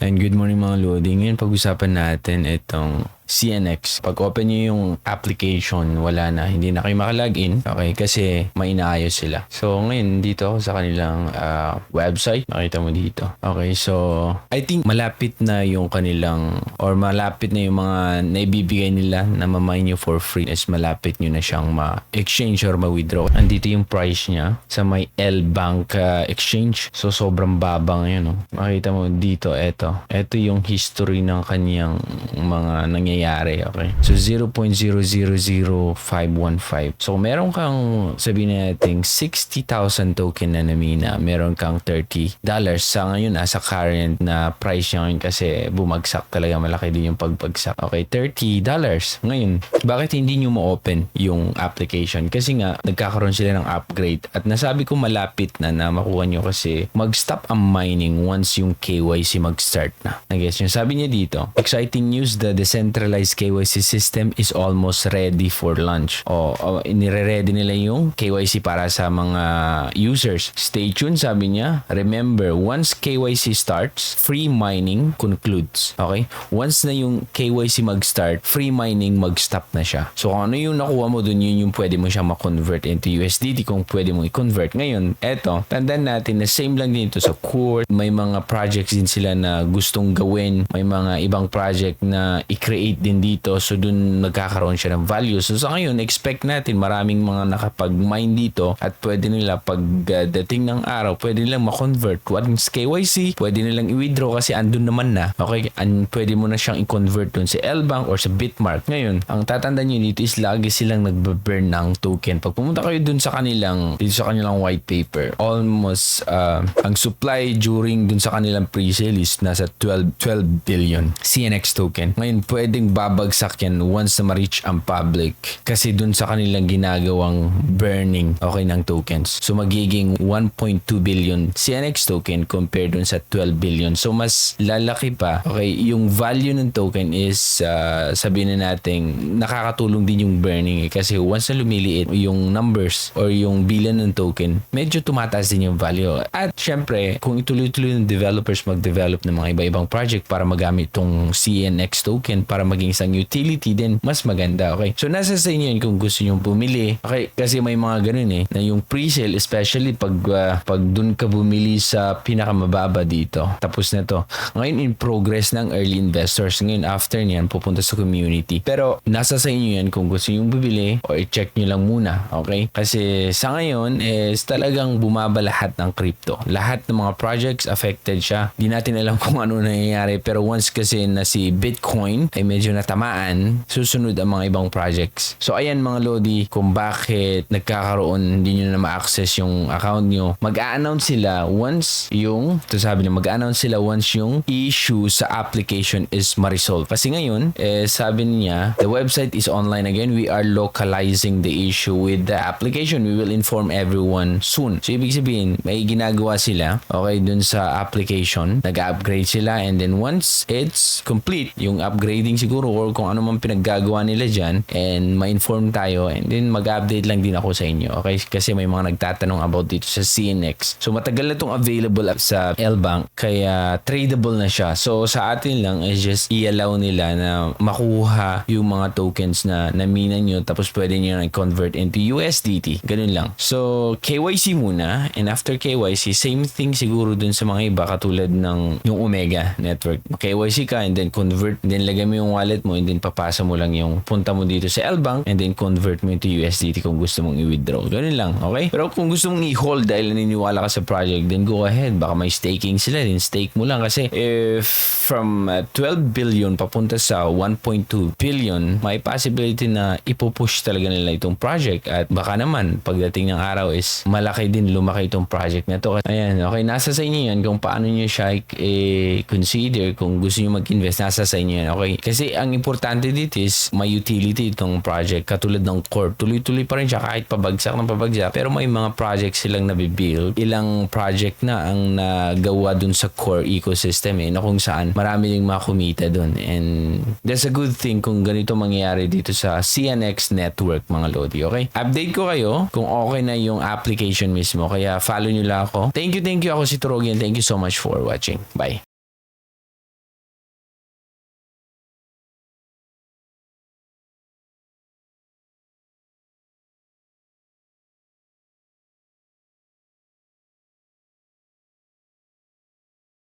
And good morning mga Lodi. Ngayon pag-usapan natin itong CNX. Pag open nyo yung application, wala na. Hindi na kayo makalagin. Okay? Kasi may inaayos sila. So ngayon, dito ako sa kanilang website. Makita mo dito. Okay? So, I think malapit na yung kanilang or malapit na yung mga naibibigay nila na mamay nyo for free is malapit nyo na siyang ma-exchange or ma-withdraw. Andito yung price niya sa may L-Bank exchange. So, sobrang baba ngayon. No? Makita mo dito, eto. Eto yung history ng kanyang mga nangyayari. Okay? So, 0.000515. So, meron kang sabihin natin 60,000 token na namina. Meron kang $30. Sa ngayon, sa current na price niya ngayon kasi bumagsak talaga. Malaki din yung pagbagsak. Okay, $30. Ngayon, bakit hindi nyo ma-open yung application? Kasi nga, nagkakaroon sila ng upgrade. At nasabi ko malapit na makuha nyo kasi mag-stop ang mining once yung KYC mag-start na. Nag-guess nyo? Sabi niya dito, exciting news, the decentralized KYC system is almost ready for launch. Nire-ready nila yung KYC para sa mga users. Stay tuned, sabi niya. Remember, once KYC starts, free mining concludes. Okay? Once na yung KYC mag-start, free mining mag-stop na siya. So, kung ano yung nakuha mo dun, yun yung pwede mo siya ma-convert into USDT kung pwede mo i-convert. Ngayon, eto, tandaan natin na same lang din ito sa Court. May mga projects din sila na gustong gawin. May mga ibang project na i-create din dito. So, dun nagkakaroon siya ng value. So, sa ngayon, expect natin maraming mga nakapag-mine dito at pwede nila pagdating ng araw, pwede nilang ma-convert. Once KYC, pwede nilang i-withdraw kasi andun naman na. Okay? Pwede mo na siyang i-convert dun sa L-Bank or sa Bitmark. Ngayon, ang tatandaan nyo dito is lagi silang nagbe-burn ng token. Pag pumunta kayo dun sa kanilang white paper, almost ang supply during dun sa kanilang pre-sale is nasa 12 billion CNX token. Ngayon, pwedeng babagsak yan once na ma-reach ang public kasi dun sa kanilang ginagawang burning ng tokens. So, magiging 1.2 billion CNX token compared dun sa 12 billion. So, mas lalaki pa. Okay, yung value ng token is sabihin na natin nakakatulong din yung burning kasi once na lumiliit yung numbers or yung billion ng token, medyo tumataas din yung value. At syempre, kung ituloy-tuloy ng developers mag-develop ng mga iba-ibang project para magamit tong CNX token para maging isang utility din, mas maganda. Okay, so nasa sa inyo yun kung gusto nyo bumili. Okay, kasi may mga ganun na yung pre-sale, especially pag dun ka bumili sa pinakamababa dito. Tapos na to. Ngayon in progress ng early investors. Ngayon after niyan, pupunta sa community. Pero nasa sa inyo yan kung gusto nyo bumili o i-check nyo lang muna. Okay? Kasi sa ngayon is talagang bumaba lahat ng crypto. Lahat ng mga projects affected siya. Di natin alam kung ano nangyayari. Pero once kasi na si Bitcoin ay medyo natamaan, susunod ang mga ibang projects. So ayan mga Lodi, kung bakit nagkakaroon, hindi nyo na ma-access yung account nyo. Mag-a-announce sila once yung issue sa application is ma-resolve. Kasi ngayon, sabi niya, the website is online again. We are localizing the issue with the application. We will inform everyone soon. So, ibig sabihin, may ginagawa sila, dun sa application. Nag-upgrade sila and then once it's complete, yung upgrading siguro or kung ano man pinaggagawa nila dyan and ma-inform tayo and then mag-update lang din ako sa inyo. Okay? Kasi may mga nagtatanong about dito sa CNX. So, matagal na itong available sa L-Bank kaya tradable na siya. So, sa atin lang is just i-allow nila na makuha yung mga tokens na namina nyo tapos pwede nyo na convert into USDT. Ganun lang. So, KYC muna and after KYC, same thing siguro dun sa mga iba katulad ng yung Omega network. KYC ka and then convert, and then lagay mo yung wallet mo and then papasa mo lang yung punta mo dito sa L-Bank and then convert mo into USDT kung gusto mong i-withdraw. Ganun lang. Okay? Pero kung gusto mong i-hold dahil naniniwala ka sa project, then go ahead. Baka may staking sila, then stake mo lang kasi if from 12 billion papunta sa 1.2 billion, may possibility na ipupush talaga nila itong project at baka naman pagdating ng araw is malaki din lumaki itong project na to. Ayan, okay, nasa sa inyo yan kung paano nyo siya consider kung gusto nyo mag-invest, nasa sa inyo yan, okay? Kasi ang importante dito is may utility itong project katulad ng Core. Tuloy-tuloy pa rin siya kahit pabagsak ng pabagsak pero may mga project silang nabibuild. Ilang project na ang nagawa dun sa Core ecosystem na kung saan marami ding makumita dun and that's a good thing kung ganito mangyayari dito sa CNX network mga Lodi, okay? Update ko kayo kung okay na yung application mismo kaya follow nyo lang ako. Thank you ako si Turogian. Thank you so much for watching. Bye.